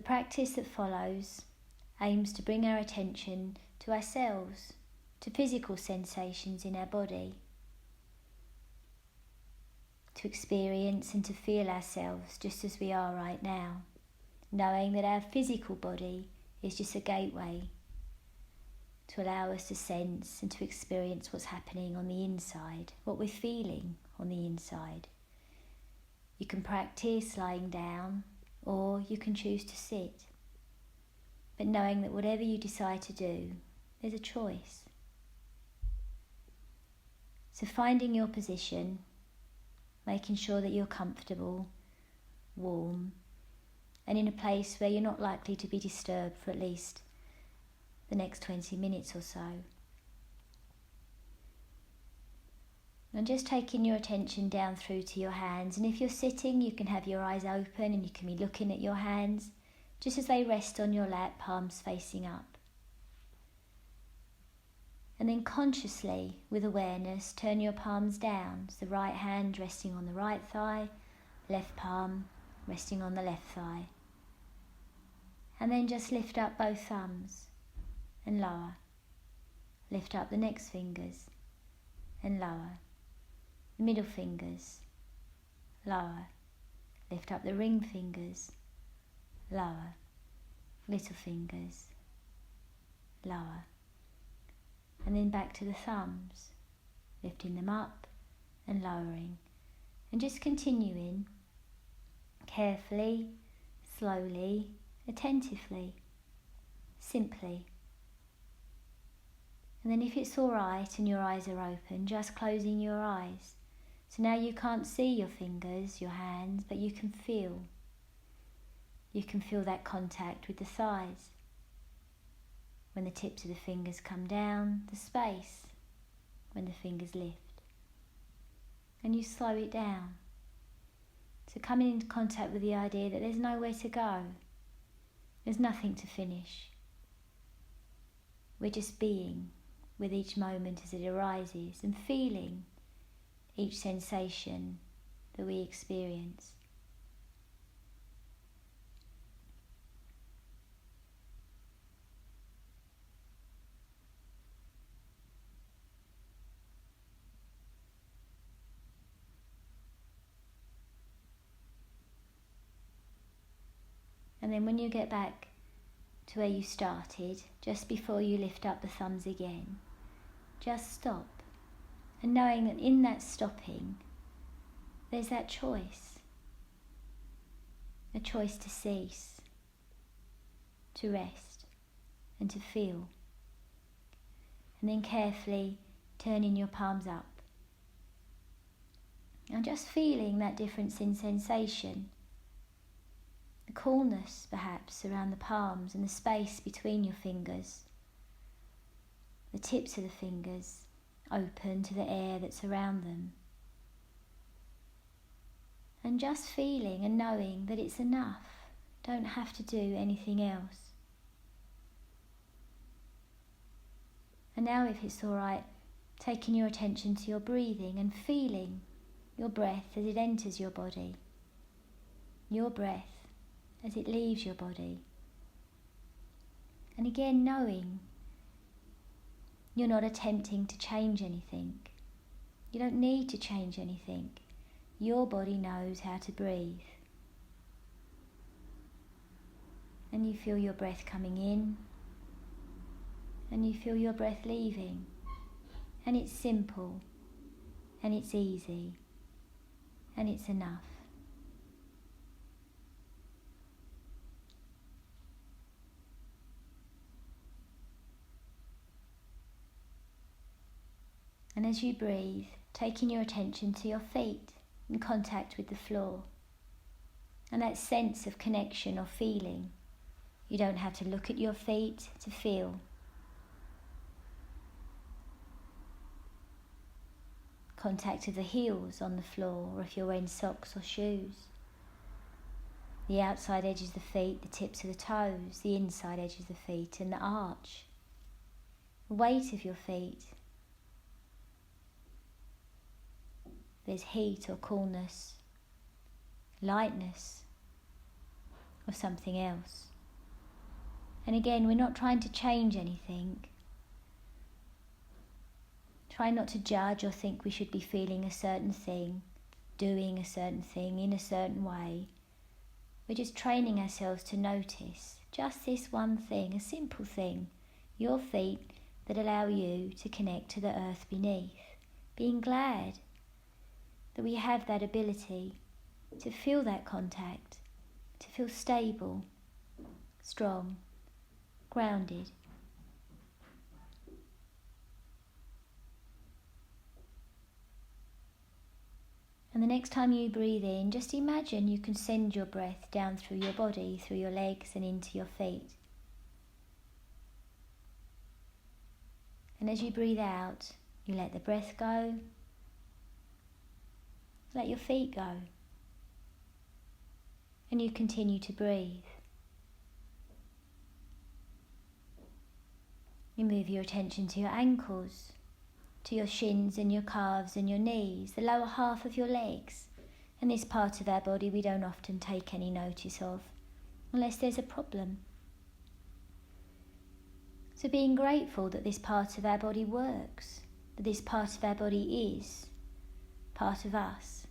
The practice that follows aims to bring our attention to ourselves, to physical sensations in our body, to experience and to feel ourselves just as we are right now, knowing that our physical body is just a gateway to allow us to sense and to experience what's happening on the inside, what we're feeling on the inside. You can practice lying down, or you can choose to sit, but knowing that whatever you decide to do, there's a choice. So finding your position, making sure that you're comfortable, warm, and in a place where you're not likely to be disturbed for at least the next 20 minutes or so. And just taking your attention down through to your hands, and if you're sitting, you can have your eyes open and you can be looking at your hands just as they rest on your lap, palms facing up. And then consciously, with awareness, turn your palms down, so the right hand resting on the right thigh, left palm resting on the left thigh. And then just lift up both thumbs and lower. Lift up the next fingers and lower. The middle fingers, lower. Lift up the ring fingers, lower. Little fingers, lower. And then back to the thumbs, lifting them up and lowering. And just continuing carefully, slowly, attentively, simply. And then if it's all right and your eyes are open, just closing your eyes. So now you can't see your fingers, your hands, but you can feel. You can feel that contact with the thighs. When the tips of the fingers come down, the space when the fingers lift. And you slow it down. So coming into contact with the idea that there's nowhere to go. There's nothing to finish. We're just being with each moment as it arises and feeling each sensation that we experience. And then when you get back to where you started, just before you lift up the thumbs again, just stop. And knowing that in that stopping, there's that choice. A choice to cease, to rest, and to feel. And then carefully turning your palms up. And just feeling that difference in sensation. The coolness, perhaps, around the palms and the space between your fingers. The tips of the fingers open to the air that's around them. And just feeling and knowing that it's enough. Don't have to do anything else. And now, if it's all right, taking your attention to your breathing and feeling your breath as it enters your body. Your breath as it leaves your body. And again, knowing you're not attempting to change anything. You don't need to change anything. Your body knows how to breathe. And you feel your breath coming in, and you feel your breath leaving. And it's simple, and it's easy, and it's enough. And as you breathe, taking your attention to your feet in contact with the floor. And that sense of connection or feeling. You don't have to look at your feet to feel. Contact of the heels on the floor, or if you're wearing socks or shoes. The outside edges of the feet, the tips of the toes, the inside edges of the feet, and the arch. The weight of your feet. There's heat or coolness, lightness, or something else. And again, we're not trying to change anything. Try not to judge or think we should be feeling a certain thing, doing a certain thing in a certain way. We're just training ourselves to notice just this one thing, a simple thing, your feet that allow you to connect to the earth beneath. Being glad that we have that ability to feel that contact, to feel stable, strong, grounded. And the next time you breathe in, just imagine you can send your breath down through your body, through your legs and into your feet. And as you breathe out, you let the breath go, let your feet go, and you continue to breathe. You move your attention to your ankles, to your shins and your calves and your knees, the lower half of your legs. And this part of our body we don't often take any notice of, unless there's a problem. So being grateful that this part of our body works, that this part of our body is part of us.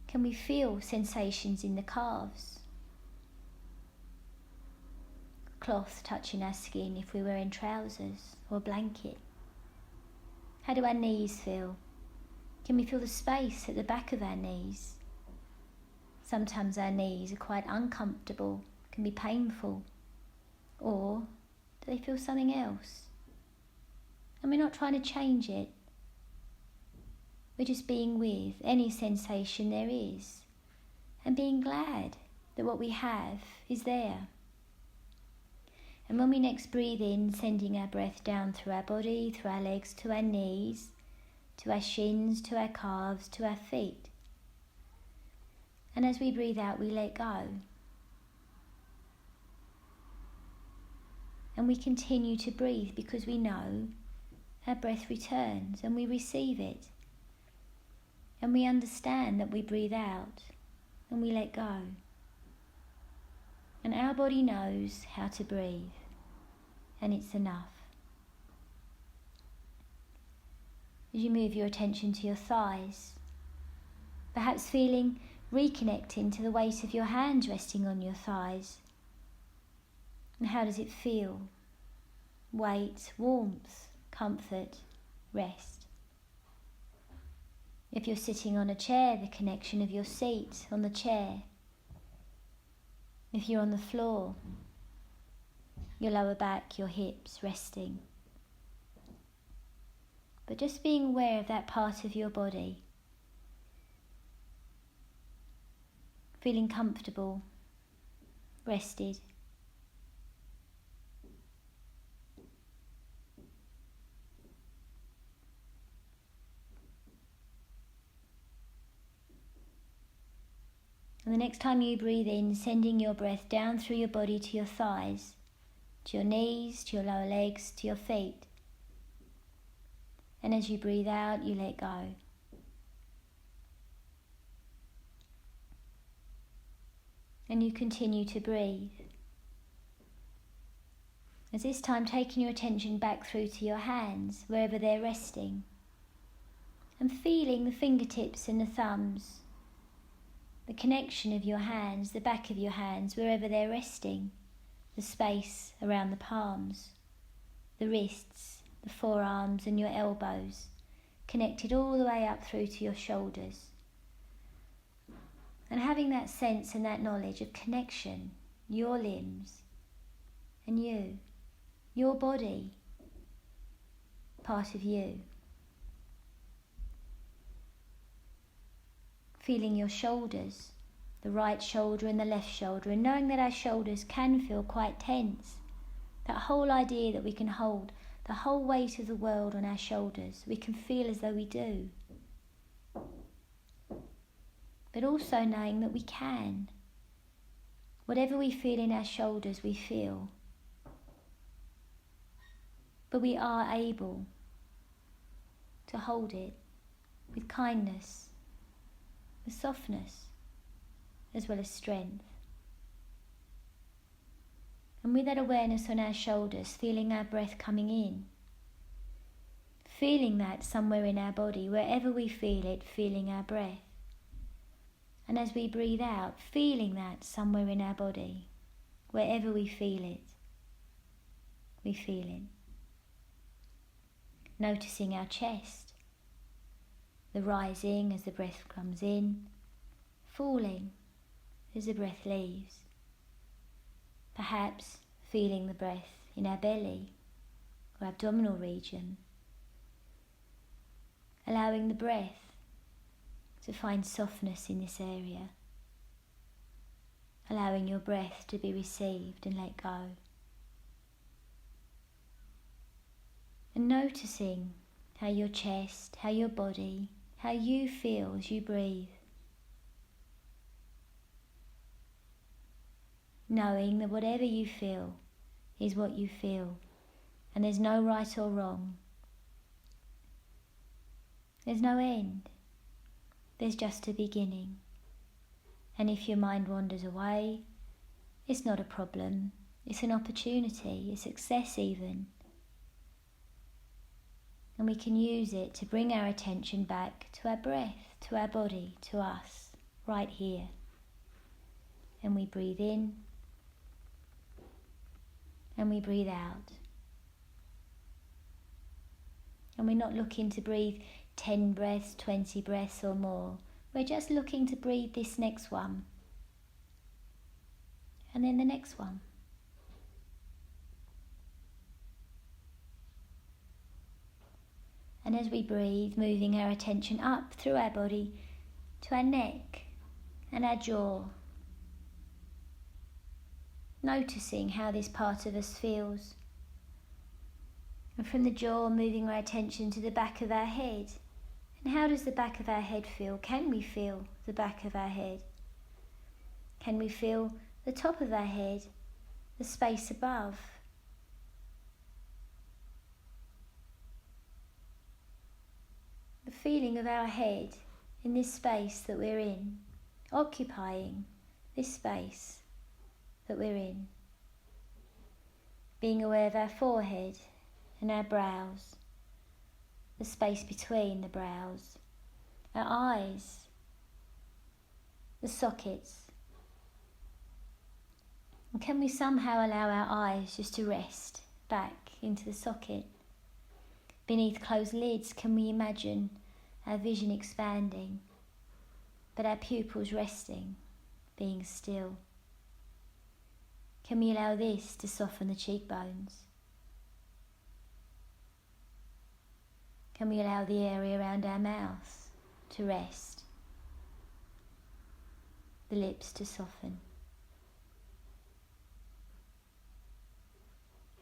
Can we feel sensations in the calves? Cloth touching our skin if we're wearing trousers or a blanket. How do our knees feel? Can we feel the space at the back of our knees? Sometimes our knees are quite uncomfortable, can be painful. Or do they feel something else? And we're not trying to change it. We're just being with any sensation there is and being glad that what we have is there. And when we next breathe in, sending our breath down through our body, through our legs, to our knees, to our shins, to our calves, to our feet. And as we breathe out, we let go. And we continue to breathe because we know our breath returns and we receive it. And we understand that we breathe out and we let go. And our body knows how to breathe, and it's enough. As you move your attention to your thighs, perhaps feeling reconnecting to the weight of your hands resting on your thighs. And how does it feel? Weight, warmth, comfort, rest. If you're sitting on a chair, the connection of your seat on the chair. If you're on the floor, your lower back, your hips resting. But just being aware of that part of your body. Feeling comfortable, rested. And the next time you breathe in, sending your breath down through your body to your thighs, to your knees, to your lower legs, to your feet. And as you breathe out, you let go. And you continue to breathe. As this time taking your attention back through to your hands, wherever they're resting. And feeling the fingertips and the thumbs. The connection of your hands, the back of your hands, wherever they're resting, the space around the palms, the wrists, the forearms and your elbows, connected all the way up through to your shoulders. And having that sense and that knowledge of connection, your limbs and you, your body, part of you. Feeling your shoulders, the right shoulder and the left shoulder, and knowing that our shoulders can feel quite tense. That whole idea that we can hold the whole weight of the world on our shoulders, we can feel as though we do. But also knowing that we can. Whatever we feel in our shoulders, we feel. But we are able to hold it with kindness, with softness, as well as strength. And with that awareness on our shoulders, feeling our breath coming in, feeling that somewhere in our body, wherever we feel it, feeling our breath. And as we breathe out, feeling that somewhere in our body, wherever we feel it, we feel it. Noticing our chest, the rising as the breath comes in, falling as the breath leaves. Perhaps feeling the breath in our belly or abdominal region. Allowing the breath to find softness in this area. Allowing your breath to be received and let go. And noticing how your chest, how your body, how you feel as you breathe. Knowing that whatever you feel is what you feel, and there's no right or wrong. There's no end. There's just a beginning. And if your mind wanders away, it's not a problem. It's an opportunity, a success even. And we can use it to bring our attention back to our breath, to our body, to us, right here. And we breathe in, and we breathe out. And we're not looking to breathe 10 breaths, 20 breaths or more. We're just looking to breathe this next one. And then the next one. And as we breathe, moving our attention up through our body to our neck and our jaw. Noticing how this part of us feels. And from the jaw, moving our attention to the back of our head. And how does the back of our head feel? Can we feel the back of our head? Can we feel the top of our head, the space above? The feeling of our head in this space that we're in, occupying this space that we're in. Being aware of our forehead and our brows, the space between the brows, our eyes, the sockets. And can we somehow allow our eyes just to rest back into the socket? Beneath closed lids, can we imagine our vision expanding, but our pupils resting, being still? Can we allow this to soften the cheekbones? Can we allow the area around our mouth to rest, the lips to soften?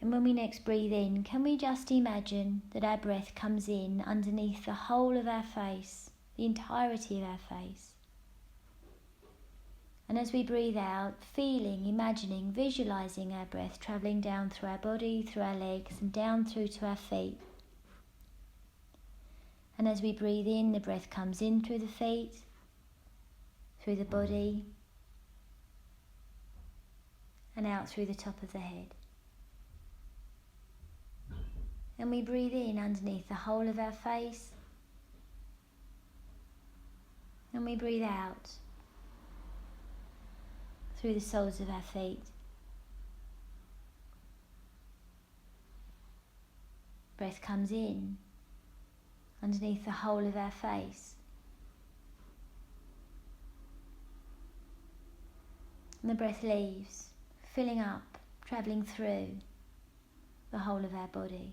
And when we next breathe in, can we just imagine that our breath comes in underneath the whole of our face, the entirety of our face. And as we breathe out, feeling, imagining, visualizing our breath travelling down through our body, through our legs, and down through to our feet. And as we breathe in, the breath comes in through the feet, through the body, and out through the top of the head. And we breathe in underneath the whole of our face, and we breathe out through the soles of our feet. Breath comes in underneath the whole of our face. And the breath leaves, filling up, travelling through the whole of our body.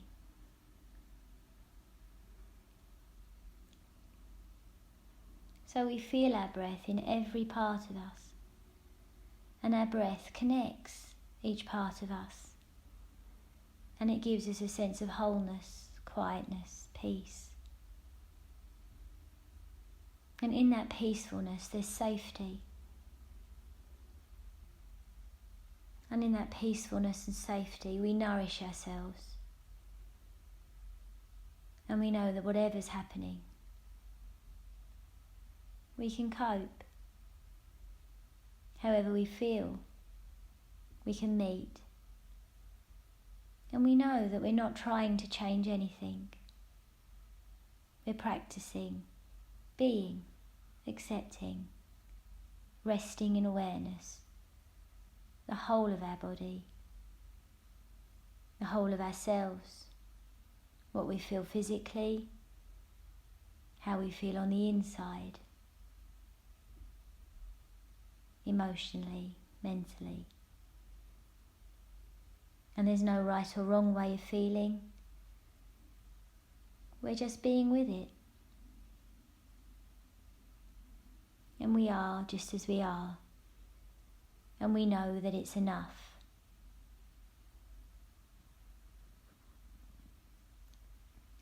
So we feel our breath in every part of us, and our breath connects each part of us, and it gives us a sense of wholeness, quietness, peace. And in that peacefulness there's safety. And in that peacefulness and safety we nourish ourselves. And we know that whatever's happening, we can cope. however we feel, we can meet. And we know that we're not trying to change anything. We're practicing being, accepting, resting in awareness, the whole of our body, the whole of ourselves, what we feel physically, how we feel on the inside, emotionally, mentally. And there's no right or wrong way of feeling. We're just being with it. And we are just as we are. And we know that it's enough.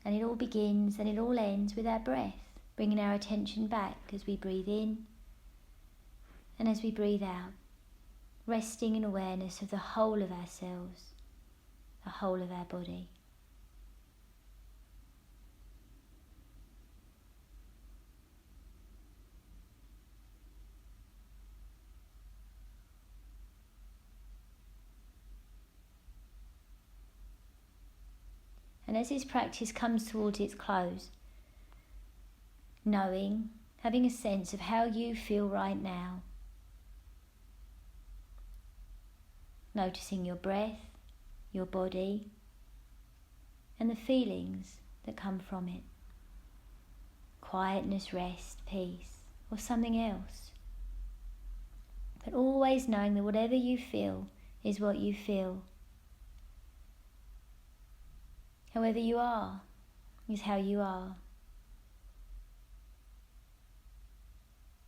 And it all begins and it all ends with our breath, bringing our attention back as we breathe in and as we breathe out, resting in awareness of the whole of ourselves, the whole of our body. And as this practice comes towards its close, knowing, having a sense of how you feel right now, noticing your breath, your body, and the feelings that come from it. Quietness, rest, peace, or something else. But always knowing that whatever you feel is what you feel. However you are is how you are.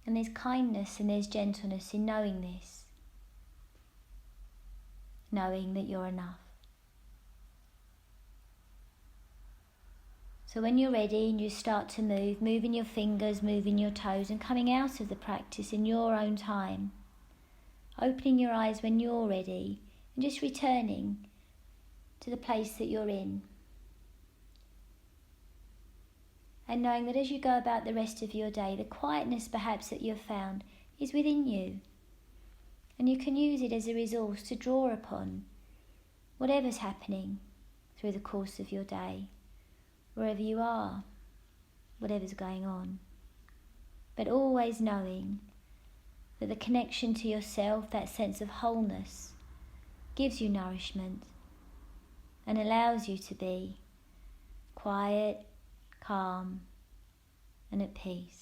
And there's kindness and there's gentleness in knowing this. Knowing that you're enough. So when you're ready and you start to move, moving your fingers, moving your toes and coming out of the practice in your own time. Opening your eyes when you're ready and just returning to the place that you're in. And knowing that as you go about the rest of your day, the quietness perhaps that you've found is within you. And you can use it as a resource to draw upon whatever's happening through the course of your day, wherever you are, whatever's going on. But always knowing that the connection to yourself, that sense of wholeness, gives you nourishment and allows you to be quiet, calm, and at peace.